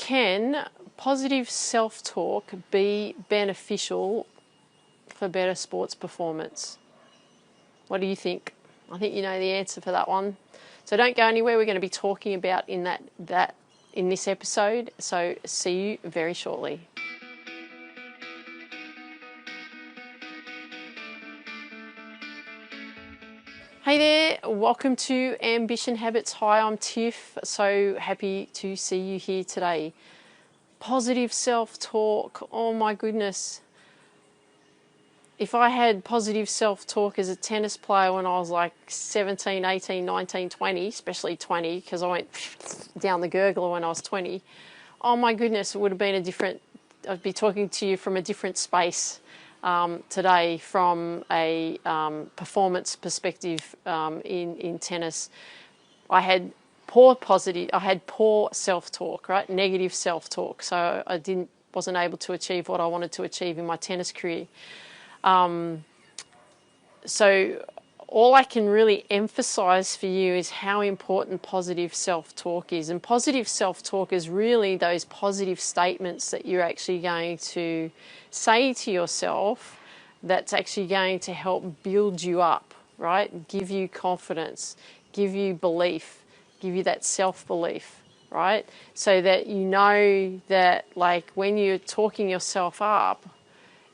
can positive self-talk be beneficial for better sports performance? What do you think? I think you know the answer for that one. So don't go anywhere. We're going to be talking about in this episode. So see you very shortly. Hey there, welcome to Ambition Habits. Hi, I'm Tiff. So happy to see you here today. Positive self-talk, oh my goodness. If I had positive self-talk as a tennis player when I was like 17, 18, 19, 20, especially 20, because I went down the gurgler when I was 20, oh my goodness, it would have been I'd be talking to you from a different space today, from a performance perspective in tennis. I had poor self-talk, right? Negative self-talk. So I wasn't able to achieve what I wanted to achieve in my tennis career. So all I can really emphasize for you is how important positive self-talk is. And positive self-talk is really those positive statements that you're actually going to say to yourself that's actually going to help build you up, right? Give you confidence, give you belief, give you that self-belief, right? So that you know that, like, when you're talking yourself up,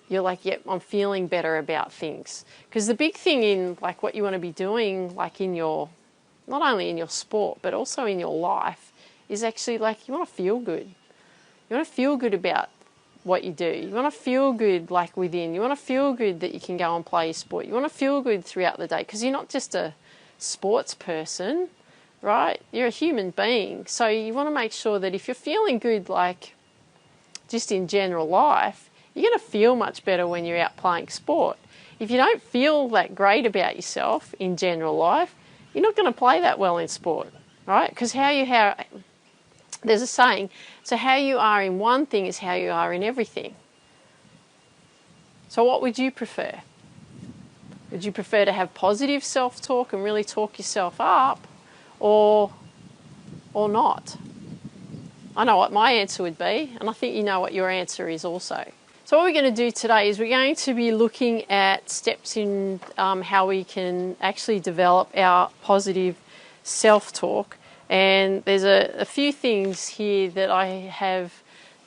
you're like, yep, I'm feeling better about things. Because the big thing in like what you want to be doing, like in your, not only in your sport, but also in your life, is actually like you want to feel good. You want to feel good about what you do. You want to feel good like within. You want to feel good that you can go and play your sport. You want to feel good throughout the day because you're not just a sports person, right? You're a human being. So you want to make sure that if you're feeling good, like just in general life, you're going to feel much better when you're out playing sport. If you don't feel that great about yourself in general life, you're not going to play that well in sport, right? Because there's a saying, so how you are in one thing is how you are in everything. So what would you prefer? Would you prefer to have positive self-talk and really talk yourself up, or not? I know what my answer would be, and I think you know what your answer is also. So what we're going to do today is we're going to be looking at steps in how we can actually develop our positive self-talk. And there's a few things here that I have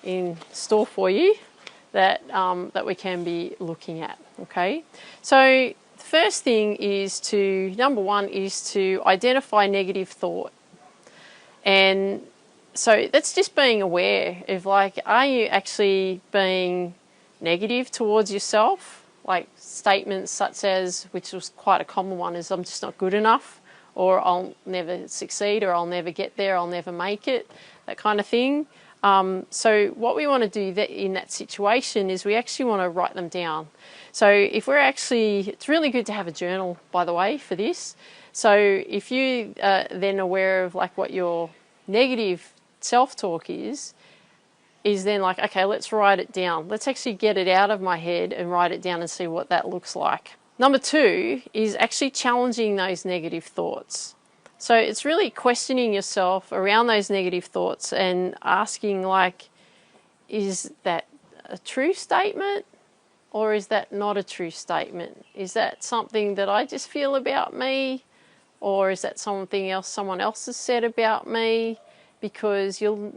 in store for you that we can be looking at, okay? So the first thing is number one is to identify negative thought. And so that's just being aware of, like, are you actually being negative towards yourself? Like statements such as, which was quite a common one, is I'm just not good enough, or I'll never succeed, or I'll never get there, I'll never make it, that kind of thing. So what we want to do in that situation is we actually want to write them down. So if it's really good to have a journal, by the way, for this. So if you are then aware of like what your negative self-talk is then like, okay, let's write it down. Let's actually get it out of my head and write it down and see what that looks like. Number two is actually challenging those negative thoughts. So it's really questioning yourself around those negative thoughts and asking, like, is that a true statement or is that not a true statement? Is that something that I just feel about me, or is that something else someone else has said about me? Because you'll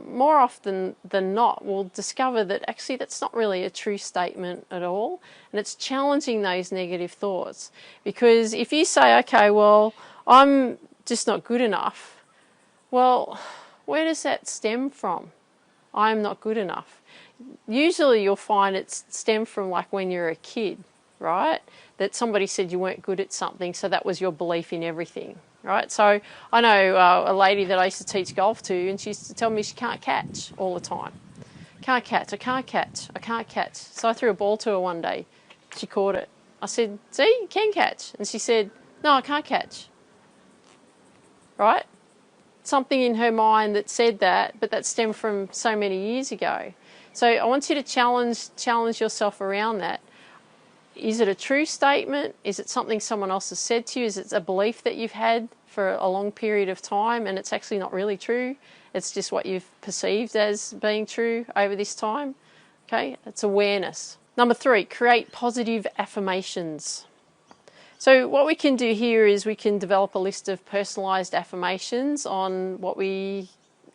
more often than not will discover that actually that's not really a true statement at all, and it's challenging those negative thoughts. Because if you say, okay, well, I'm just not good enough, well, where does that stem from? I'm not good enough. Usually you'll find it's stemmed from like when you're a kid, right? That somebody said you weren't good at something, so that was your belief in everything. Right, so I know a lady that I used to teach golf to, and she used to tell me she can't catch all the time. I can't catch. So I threw a ball to her one day. She caught it. I said, see, you can catch. And she said, no, I can't catch. Right? Something in her mind that said that, but that stemmed from so many years ago. So I want you to challenge yourself around that. Is it a true statement? Is it something someone else has said to you? Is it a belief that you've had for a long period of time and it's actually not really true? It's just what you've perceived as being true over this time. Okay, it's awareness. Number 3, create positive affirmations. So what we can do here is we can develop a list of personalised affirmations on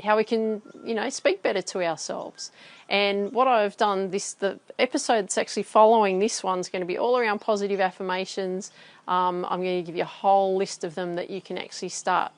how we can, speak better to ourselves. And what I've done, the episode that's actually following this one's going to be all around positive affirmations. I'm going to give you a whole list of them that you can actually start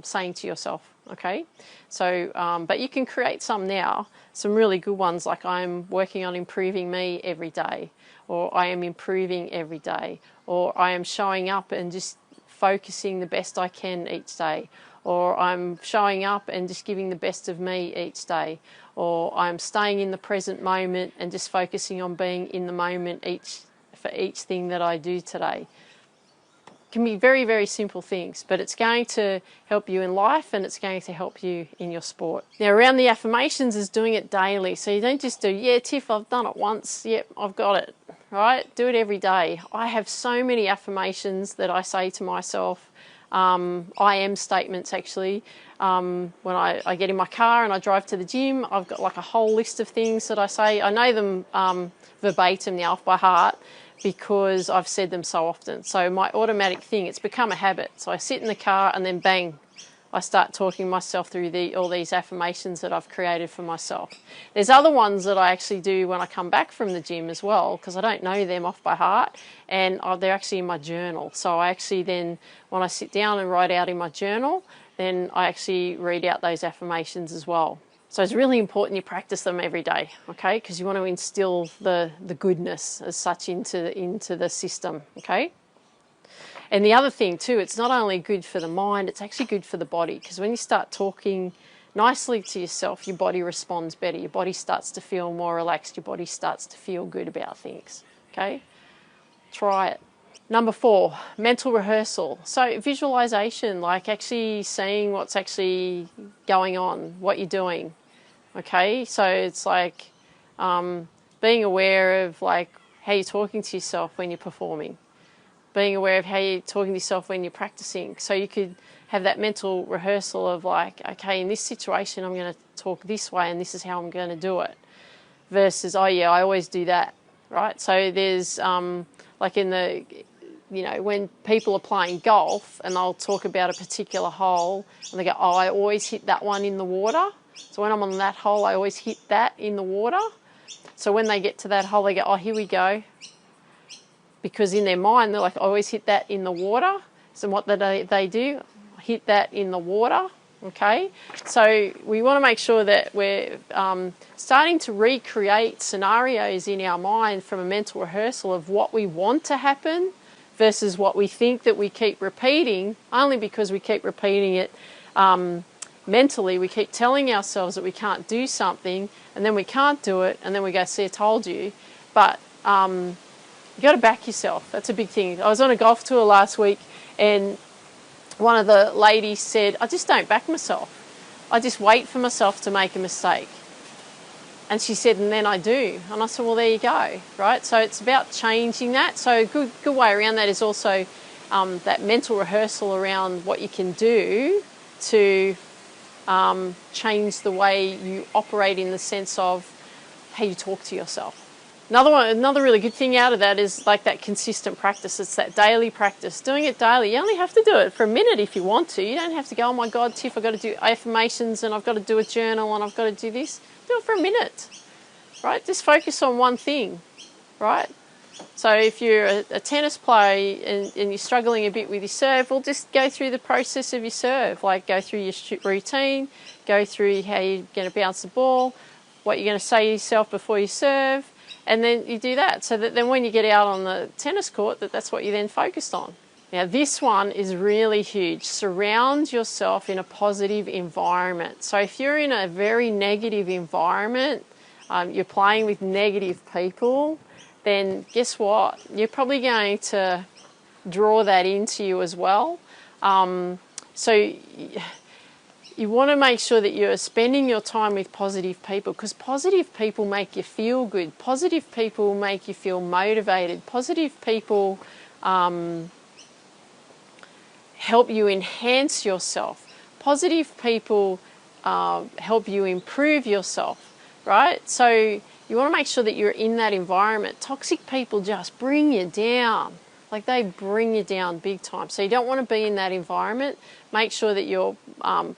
saying to yourself. Okay, so but you can create some now, some really good ones like I'm working on improving me every day, or I am improving every day, or I am showing up and just focusing the best I can each day, or I'm showing up and just giving the best of me each day, or I'm staying in the present moment and just focusing on being in the moment for each thing that I do today. Can be very, very simple things, but it's going to help you in life and it's going to help you in your sport. Now, around the affirmations is doing it daily. So you don't just do, yeah, Tiff, I've done it once. Yep, I've got it, right? Do it every day. I have so many affirmations that I say to myself. I am statements, actually. When I get in my car and I drive to the gym, I've got like a whole list of things that I say. I know them verbatim now off by heart, because I've said them so often. So my automatic thing, it's become a habit. So I sit in the car and then bang, I start talking myself through all these affirmations that I've created for myself. There's other ones that I actually do when I come back from the gym as well, because I don't know them off by heart, and they're actually in my journal. So I actually then, when I sit down and write out in my journal, then I actually read out those affirmations as well. So it's really important you practice them every day, okay? Because you want to instill the goodness as such into the system, okay? And the other thing too, it's not only good for the mind, it's actually good for the body. Because when you start talking nicely to yourself, your body responds better. Your body starts to feel more relaxed. Your body starts to feel good about things, okay? Try it. Number 4, mental rehearsal. So visualization, like actually seeing what's actually going on, what you're doing. Okay, so it's like being aware of like how you're talking to yourself when you're performing, being aware of how you're talking to yourself when you're practicing. So you could have that mental rehearsal of like, okay, in this situation I'm going to talk this way and this is how I'm going to do it, versus, oh yeah, I always do that, right? So there's like in the, when people are playing golf and they'll talk about a particular hole and they go, oh, I always hit that one in the water. So when I'm on that hole, I always hit that in the water. So when they get to that hole, they go, oh, here we go. Because in their mind, they're like, I always hit that in the water. So what they do, hit that in the water, okay? So we want to make sure that we're starting to recreate scenarios in our mind from a mental rehearsal of what we want to happen versus what we think that we keep repeating, only because we keep repeating it mentally. We keep telling ourselves that we can't do something, and then we can't do it, and then we go, see, I told you. But you got to back yourself. That's a big thing. I was on a golf tour last week, and one of the ladies said, I just don't back myself. I just wait for myself to make a mistake. And she said, and then I do. And I said, well, there you go, right? So it's about changing that. So a good way around that is also that mental rehearsal around what you can do to change the way you operate in the sense of how you talk to yourself. Another really good thing out of that is like that consistent practice. It's that daily practice. Doing it daily. You only have to do it for a minute if you want to. You don't have to go, oh my God, Tiff, I've got to do affirmations and I've got to do a journal and I've got to do this. Do it for a minute, right? Just focus on one thing, right? So if you're a tennis player and you're struggling a bit with your serve, well, just go through the process of your serve. Like go through your routine, go through how you're going to bounce the ball, what you're going to say to yourself before you serve, and then you do that. So that then when you get out on the tennis court, that's what you're then focused on. Now this one is really huge. Surround yourself in a positive environment. So if you're in a very negative environment, you're playing with negative people, then guess what? You're probably going to draw that into you as well. So you want to make sure that you're spending your time with positive people, because positive people make you feel good. Positive people make you feel motivated. Positive people help you enhance yourself. Positive people help you improve yourself, right? So you want to make sure that you're in that environment. Toxic people just bring you down. Like, they bring you down big time. So you don't want to be in that environment. Make sure that your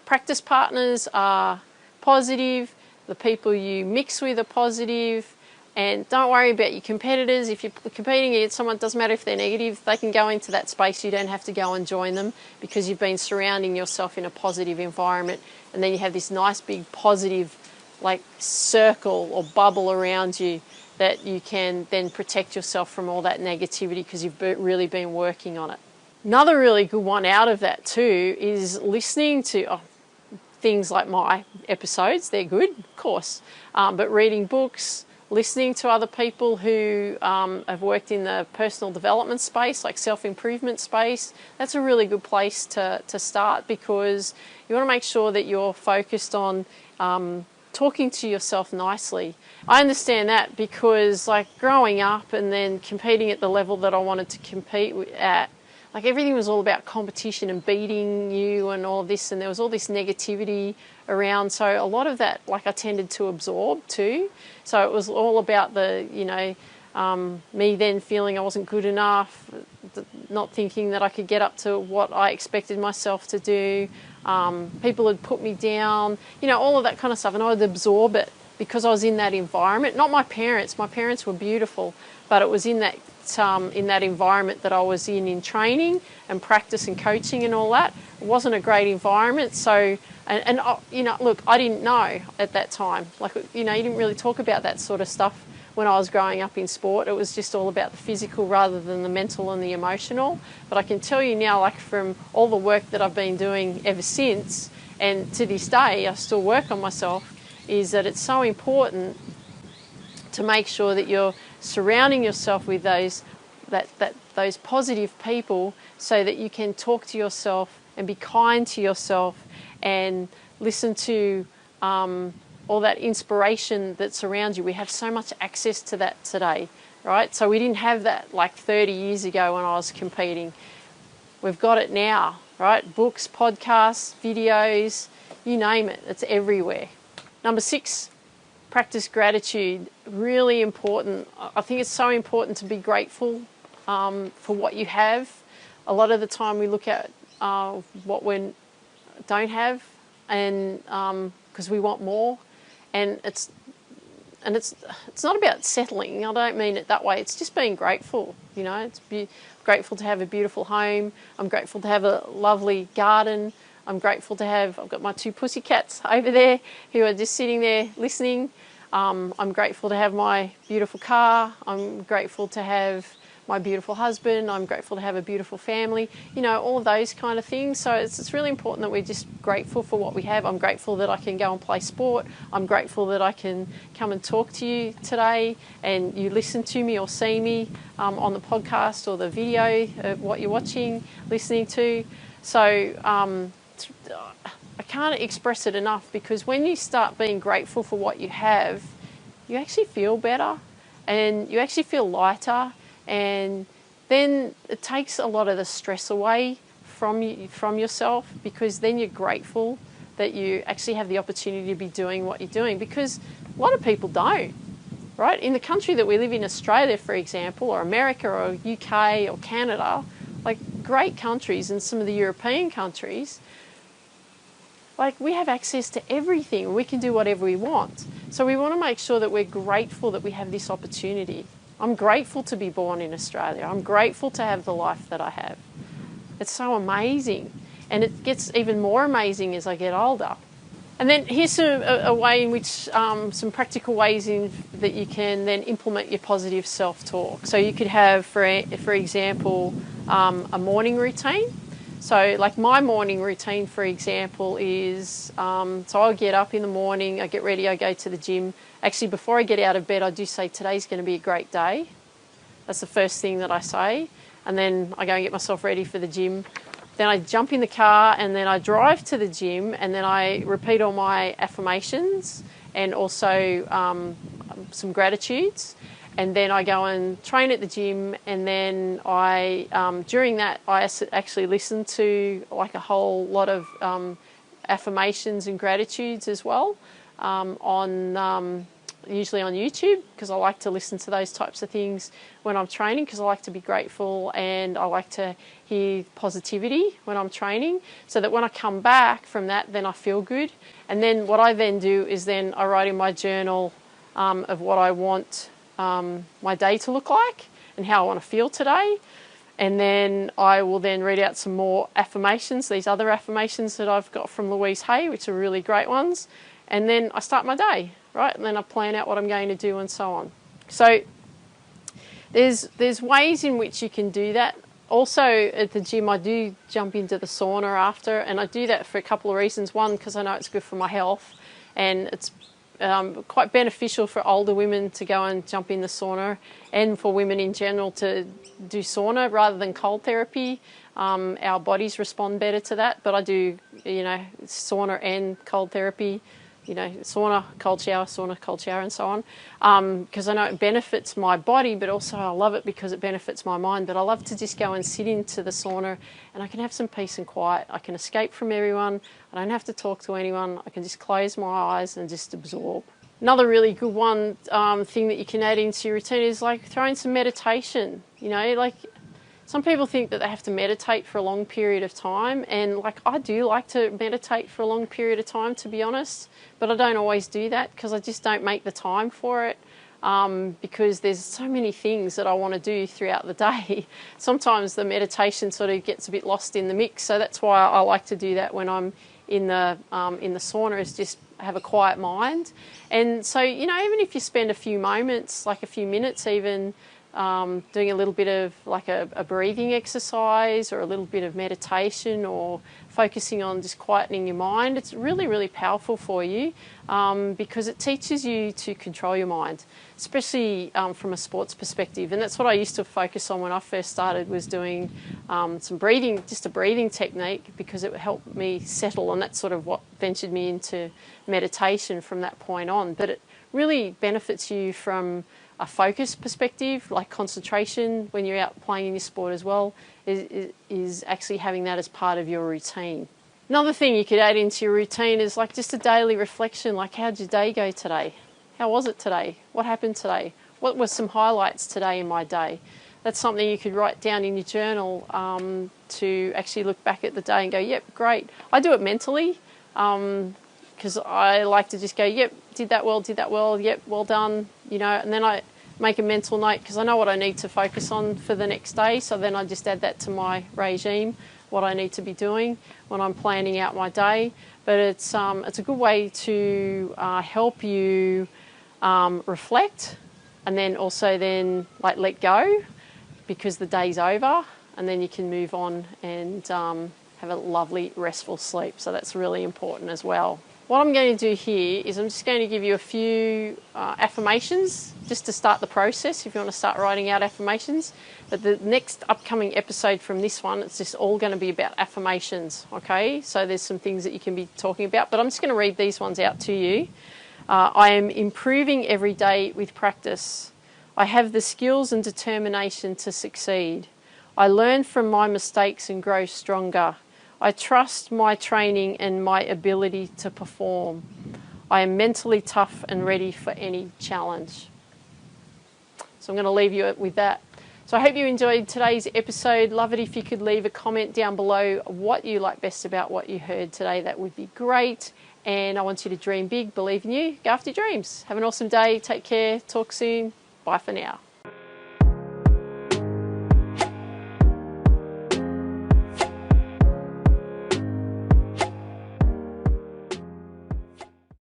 practice partners are positive, the people you mix with are positive, and don't worry about your competitors. If you're competing against someone, it doesn't matter if they're negative, they can go into that space. You don't have to go and join them because you've been surrounding yourself in a positive environment, and then you have this nice big positive like circle or bubble around you that you can then protect yourself from all that negativity because you've really been working on it. Another really good one out of that too is listening to things like my episodes. They're good, of course, but reading books, listening to other people who have worked in the personal development space, like self-improvement space. That's a really good place to start, because you want to make sure that you're focused on talking to yourself nicely. I understand that because, like, growing up and then competing at the level that I wanted to compete at, like, everything was all about competition and beating you and all this, and there was all this negativity around. So a lot of that, like, I tended to absorb too. So it was all about the, me then feeling I wasn't good enough, not thinking that I could get up to what I expected myself to do. People had put me down, all of that kind of stuff, and I would absorb it because I was in that environment. Not my parents. My parents were beautiful, but it was in that environment that I was in training and practice and coaching and all that. It wasn't a great environment. So, look, I didn't know at that time. Like, you didn't really talk about that sort of stuff when I was growing up in sport. It was just all about the physical rather than the mental and the emotional. But I can tell you now, like, from all the work that I've been doing ever since, and to this day, I still work on myself, is that it's so important to make sure that you're surrounding yourself with those positive people, so that you can talk to yourself and be kind to yourself and listen to all that inspiration that's around you. We have so much access to that today, right? So we didn't have that like 30 years ago when I was competing. We've got it now, right? Books, podcasts, videos, you name it, it's everywhere. Number 6, practice gratitude. Really important. I think it's so important to be grateful for what you have. A lot of the time we look at what we don't have, and because we want more, and it's not about settling. I don't mean it that way. It's just being grateful. Grateful to have a beautiful home. I'm grateful to have a lovely garden. I'm grateful to have, I've got my 2 pussycats over there who are just sitting there listening. I'm grateful to have my beautiful car. I'm grateful to have my beautiful husband. I'm grateful to have a beautiful family. All of those kind of things. So it's really important that we're just grateful for what we have. I'm grateful that I can go and play sport. I'm grateful that I can come and talk to you today and you listen to me or see me on the podcast or the video of what you're watching, listening to. So I can't express it enough, because when you start being grateful for what you have, you actually feel better and you actually feel lighter, and then it takes a lot of the stress away from yourself, because then you're grateful that you actually have the opportunity to be doing what you're doing, because a lot of people don't, right? In the country that we live in, Australia, for example, or America or UK or Canada, like great countries, and some of the European countries, like, we have access to everything. We can do whatever we want. So we want to make sure that we're grateful that we have this opportunity. I'm grateful to be born in Australia. I'm grateful to have the life that I have. It's so amazing. And it gets even more amazing as I get older. And then here's a way in which, some practical ways that you can then implement your positive self-talk. So you could have, for example, a morning routine. So, like, my morning routine, for example, is, so I'll get up in the morning, I get ready, I go to the gym. Actually, before I get out of bed, I do say, today's going to be a great day. That's the first thing that I say. And then I go and get myself ready for the gym. Then I jump in the car and then I drive to the gym, and then I repeat all my affirmations and also some gratitudes. And then I go and train at the gym, and then during that I actually listen to like a whole lot of affirmations and gratitudes as well usually on YouTube, because I like to listen to those types of things when I'm training, because I like to be grateful and I like to hear positivity when I'm training, so that when I come back from that, then I feel good. And then what I then do is then I write in my journal of what I want my day to look like and how I want to feel today. And then I will then read out some more affirmations, these other affirmations that I've got from Louise Hay, which are really great ones. And then I start my day, right? And then I plan out what I'm going to do and so on. So there's ways in which you can do that. Also at the gym, I do jump into the sauna after, and I do that for a couple of reasons. One, because I know it's good for my health, and it's quite beneficial for older women to go and jump in the sauna, and for women in general to do sauna rather than cold therapy. Our bodies respond better to that, but I do, sauna and cold therapy, sauna, cold shower, and so on, because I know it benefits my body, but also I love it because it benefits my mind. But I love to just go and sit into the sauna, and I can have some peace and quiet. I can escape from everyone. I don't have to talk to anyone. I can just close my eyes and just absorb. Another really good one thing that you can add into your routine is like throwing some meditation. Some people think that they have to meditate for a long period of time, and I do like to meditate for a long period of time, to be honest, but I don't always do that because I just don't make the time for it, because there's so many things that I want to do throughout the day. Sometimes the meditation sort of gets a bit lost in the mix, so that's why I like to do that when I'm in the sauna, is just have a quiet mind. And so, even if you spend a few moments, like a few minutes even, doing a little bit of a breathing exercise or a little bit of meditation or focusing on just quietening your mind, it's really, really powerful for you, because it teaches you to control your mind, especially from a sports perspective. And that's what I used to focus on when I first started, was doing some breathing, just a breathing technique, because it would help me settle, and that's sort of what ventured me into meditation from that point on. But it really benefits you from a focus perspective, like concentration when you're out playing in your sport as well, is actually having that as part of your routine. Another thing you could add into your routine is just a daily reflection, like how'd your day go today? How was it today? What happened today? What were some highlights today in my day? That's something you could write down in your journal to actually look back at the day and go, yep, great. I do it mentally, because I like to just go, yep, did that well, yep, well done, and then I make a mental note, because I know what I need to focus on for the next day, so then I just add that to my regime, what I need to be doing when I'm planning out my day. But it's a good way to help you reflect, and then also then let go, because the day's over, and then you can move on and have a lovely restful sleep. So that's really important as well. What I'm going to do here is I'm just going to give you a few affirmations just to start the process if you want to start writing out affirmations. But the next upcoming episode from this one, it's just all going to be about affirmations, okay? So there's some things that you can be talking about, but I'm just going to read these ones out to you. I am improving every day with practice. I have the skills and determination to succeed. I learn from my mistakes and grow stronger. I trust my training and my ability to perform. I am mentally tough and ready for any challenge. So I'm going to leave you with that. So I hope you enjoyed today's episode. Love it if you could leave a comment down below what you like best about what you heard today. That would be great. And I want you to dream big, believe in you, go after your dreams. Have an awesome day. Take care. Talk soon. Bye for now.